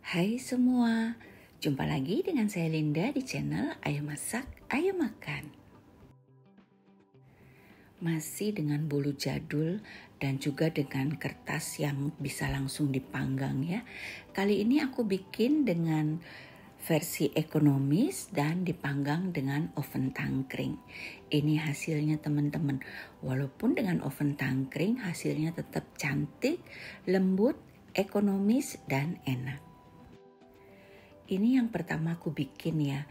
Hai semua, jumpa lagi dengan saya Linda di channel Ayo Masak, Ayo Makan. Masih dengan bolu jadul dan juga dengan kertas yang bisa langsung dipanggang ya. Kali ini aku bikin dengan versi ekonomis dan dipanggang dengan oven tangkring. Ini hasilnya teman-teman. Walaupun dengan oven tangkring hasilnya tetap cantik, lembut, ekonomis dan enak. Ini yang pertama aku bikin ya.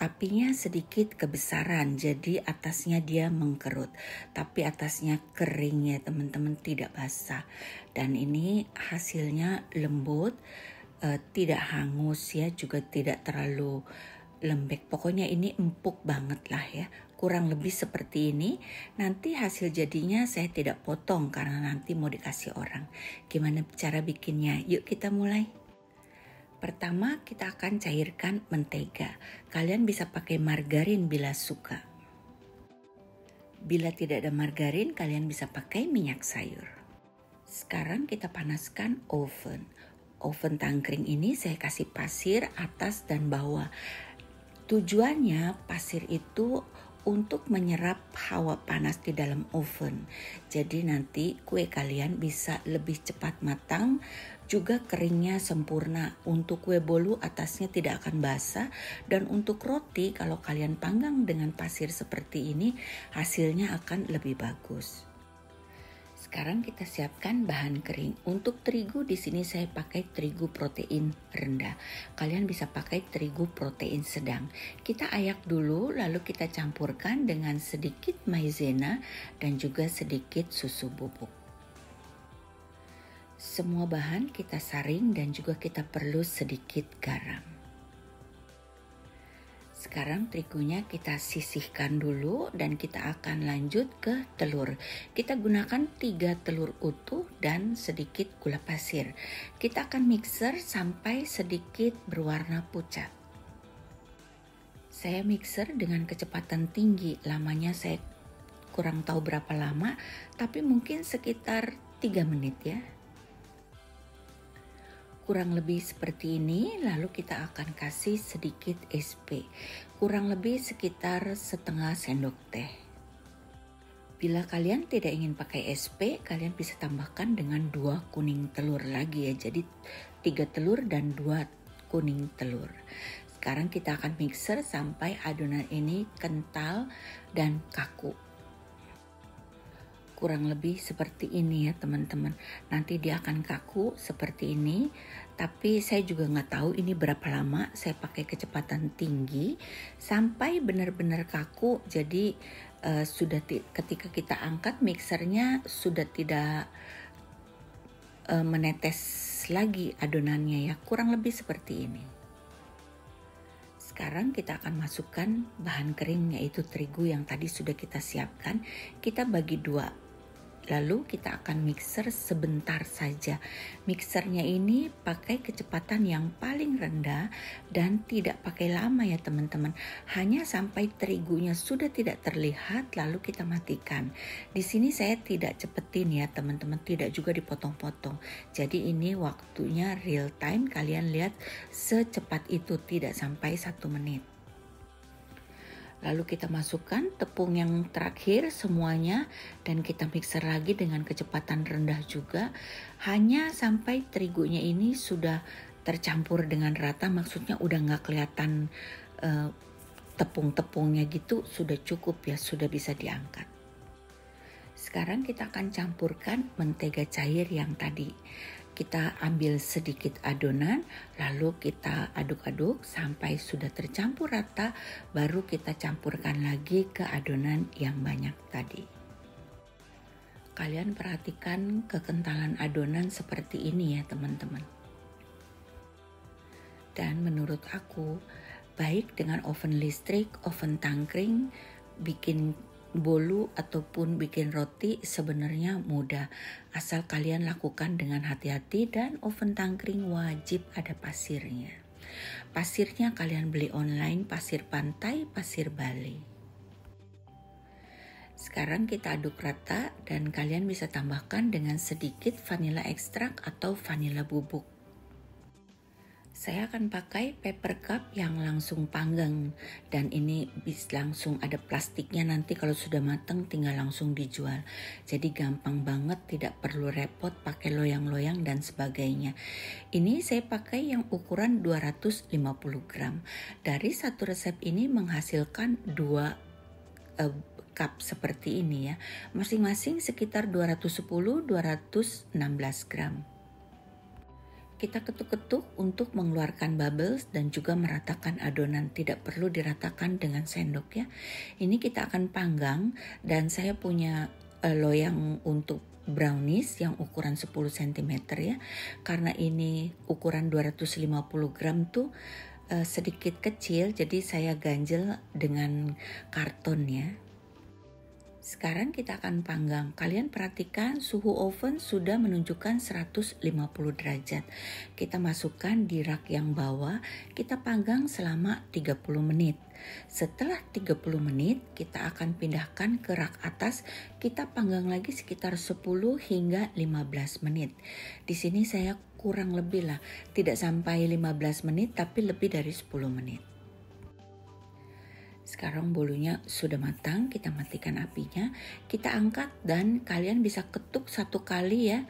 Apinya sedikit kebesaran, jadi atasnya dia mengkerut. Tapi atasnya kering ya teman-teman, tidak basah. Dan ini hasilnya lembut, tidak hangus ya, juga tidak terlalu lembek. Pokoknya ini empuk banget lah ya. Kurang lebih seperti ini. Nanti hasil jadinya saya tidak potong karena nanti mau dikasih orang. Gimana cara bikinnya? Yuk kita mulai. Pertama kita akan cairkan mentega. Kalian bisa pakai margarin bila suka. Bila tidak ada margarin, kalian bisa pakai minyak sayur. Sekarang kita panaskan oven. Oven tangkring ini saya kasih pasir atas dan bawah. Tujuannya pasir itu untuk menyerap hawa panas di dalam oven. Jadi nanti kue kalian bisa lebih cepat matang, juga keringnya sempurna. Untuk kue bolu atasnya tidak akan basah, dan untuk roti kalau kalian panggang dengan pasir seperti ini hasilnya akan lebih bagus. Sekarang kita siapkan bahan kering. Untuk terigu di sini saya pakai terigu protein rendah. Kalian bisa pakai terigu protein sedang. Kita ayak dulu lalu kita campurkan dengan sedikit maizena dan juga sedikit susu bubuk. Semua bahan kita saring dan juga kita perlu sedikit garam. Sekarang terigunya kita sisihkan dulu dan kita akan lanjut ke telur. Kita gunakan 3 telur utuh dan sedikit gula pasir. Kita akan mixer sampai sedikit berwarna pucat. Saya mixer dengan kecepatan tinggi, lamanya saya kurang tahu berapa lama, tapi mungkin sekitar 3 menit ya. Kurang lebih seperti ini, lalu kita akan kasih sedikit SP, kurang lebih sekitar setengah sendok teh. Bila kalian tidak ingin pakai SP, kalian bisa tambahkan dengan 2 kuning telur lagi ya, jadi 3 telur dan 2 kuning telur. Sekarang kita akan mixer sampai adonan ini kental dan kaku. Kurang lebih seperti ini ya teman-teman. Nanti dia akan kaku seperti ini. Tapi saya juga nggak tahu ini berapa lama. Saya pakai kecepatan tinggi sampai benar-benar kaku. Jadi ketika kita angkat mixernya sudah tidak menetes lagi adonannya ya. Kurang lebih seperti ini. Sekarang kita akan masukkan bahan kering yaitu terigu yang tadi sudah kita siapkan. Kita bagi 2. Lalu kita akan mixer sebentar saja. Mixernya ini pakai kecepatan yang paling rendah dan tidak pakai lama ya teman-teman. Hanya sampai terigunya sudah tidak terlihat lalu kita matikan. Di sini saya tidak cepetin ya teman-teman, tidak juga dipotong-potong. Jadi ini waktunya real time, kalian lihat secepat itu, tidak sampai 1 menit. Lalu kita masukkan tepung yang terakhir semuanya dan kita mixer lagi dengan kecepatan rendah juga. Hanya sampai terigunya ini sudah tercampur dengan rata, maksudnya udah nggak kelihatan tepung-tepungnya gitu, sudah cukup ya, sudah bisa diangkat. Sekarang kita akan campurkan mentega cair yang tadi. Kita ambil sedikit adonan, lalu kita aduk-aduk sampai sudah tercampur rata, baru kita campurkan lagi ke adonan yang banyak tadi. Kalian perhatikan kekentalan adonan seperti ini ya teman-teman. Dan menurut aku, baik dengan oven listrik, oven tangkring, bikin bolu ataupun bikin roti sebenarnya mudah, asal kalian lakukan dengan hati-hati. Dan oven tangkring wajib ada pasirnya. Pasirnya kalian beli online, pasir pantai, pasir Bali. Sekarang kita aduk rata dan kalian bisa tambahkan dengan sedikit vanila ekstrak atau vanila bubuk. Saya akan pakai paper cup yang langsung panggang, dan ini bisa langsung ada plastiknya, nanti kalau sudah matang tinggal langsung dijual. Jadi gampang banget, tidak perlu repot pakai loyang-loyang dan sebagainya. Ini saya pakai yang ukuran 250 gram. Dari satu resep ini menghasilkan 2 cup seperti ini ya. Masing-masing sekitar 210-216 gram. Kita ketuk-ketuk untuk mengeluarkan bubbles dan juga meratakan adonan. Tidak perlu diratakan dengan sendok ya. Ini kita akan panggang, dan saya punya loyang untuk brownies yang ukuran 10 cm ya. Karena ini ukuran 250 gram tuh sedikit kecil, jadi saya ganjel dengan karton ya. Sekarang kita akan panggang. Kalian perhatikan suhu oven sudah menunjukkan 150 derajat. Kita masukkan di rak yang bawah, kita panggang selama 30 menit. Setelah 30 menit, kita akan pindahkan ke rak atas, kita panggang lagi sekitar 10 hingga 15 menit. Di sini saya kurang lebih lah, tidak sampai 15 menit tapi lebih dari 10 menit. Sekarang bolunya sudah matang, kita matikan apinya, kita angkat dan kalian bisa ketuk satu kali ya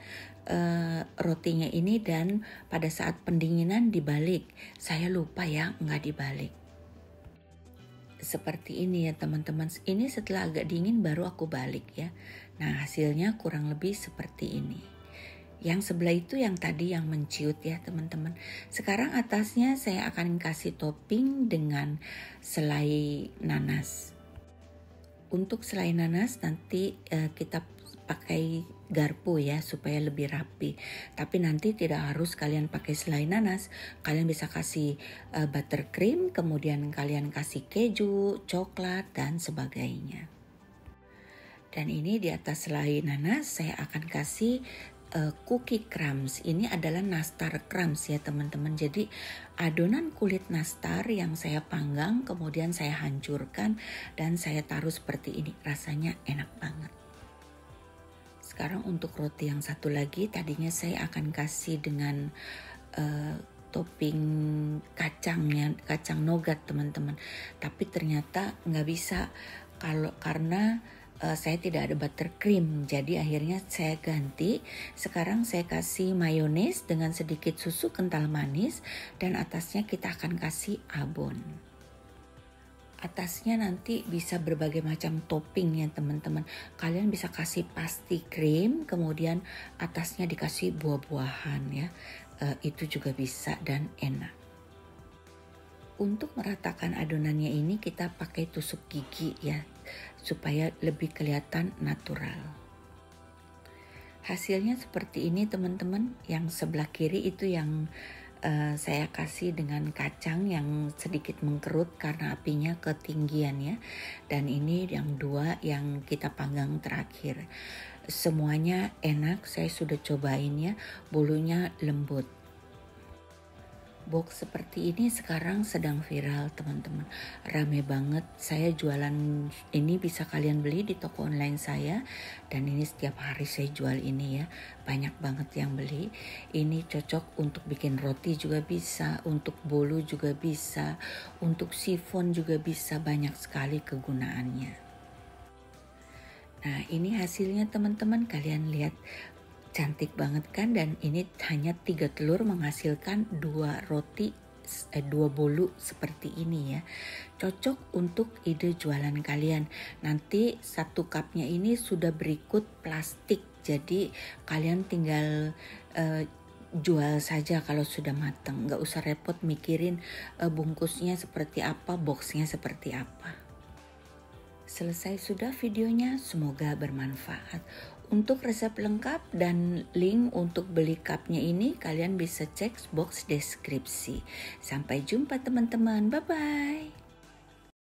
rotinya ini, dan pada saat pendinginan dibalik. Saya lupa ya, nggak dibalik. Seperti ini ya teman-teman, ini setelah agak dingin baru aku balik ya. Nah hasilnya kurang lebih seperti ini. Yang sebelah itu yang tadi yang menciut ya teman-teman. Sekarang atasnya saya akan kasih topping dengan selai nanas. Untuk selai nanas nanti kita pakai garpu ya supaya lebih rapi. Tapi nanti tidak harus kalian pakai selai nanas. Kalian bisa kasih buttercream, kemudian kalian kasih keju, coklat dan sebagainya. Dan ini di atas selai nanas saya akan kasih cookie crumbs. Ini adalah nastar crumbs ya teman-teman. Jadi adonan kulit nastar yang saya panggang kemudian saya hancurkan dan saya taruh seperti ini. Rasanya enak banget. Sekarang untuk roti yang satu lagi, tadinya saya akan kasih dengan topping kacangnya, kacang nougat teman-teman. Tapi ternyata nggak bisa karena saya tidak ada buttercream, jadi akhirnya saya ganti. Sekarang saya kasih mayones dengan sedikit susu kental manis, dan atasnya kita akan kasih abon. Atasnya nanti bisa berbagai macam topping ya teman-teman. Kalian bisa kasih pasti krim, kemudian atasnya dikasih buah-buahan ya. Itu juga bisa dan enak. Untuk meratakan adonannya ini kita pakai tusuk gigi ya, supaya lebih kelihatan natural. Hasilnya seperti ini teman-teman. Yang sebelah kiri itu yang saya kasih dengan kacang yang sedikit mengkerut karena apinya ketinggian ya. Dan ini yang dua yang kita panggang terakhir. Semuanya enak, saya sudah cobain ya, bolunya lembut. Box seperti ini sekarang sedang viral teman-teman, rame banget. Saya jualan ini, bisa kalian beli di toko online saya, dan ini setiap hari saya jual ini ya, banyak banget yang beli. Ini cocok untuk bikin roti juga bisa, untuk bolu juga bisa, untuk sifon juga bisa, banyak sekali kegunaannya. Nah ini hasilnya teman-teman, kalian lihat. Cantik banget kan, dan ini hanya 3 telur menghasilkan 2 roti, 2 bolu seperti ini ya. Cocok untuk ide jualan kalian. Nanti 1 cupnya ini sudah berikut plastik, jadi kalian tinggal jual saja kalau sudah matang. Nggak usah repot mikirin bungkusnya seperti apa, boxnya seperti apa. Selesai sudah videonya, semoga bermanfaat. Untuk resep lengkap dan link untuk beli cupnya ini kalian bisa cek box deskripsi. Sampai jumpa teman-teman, bye-bye.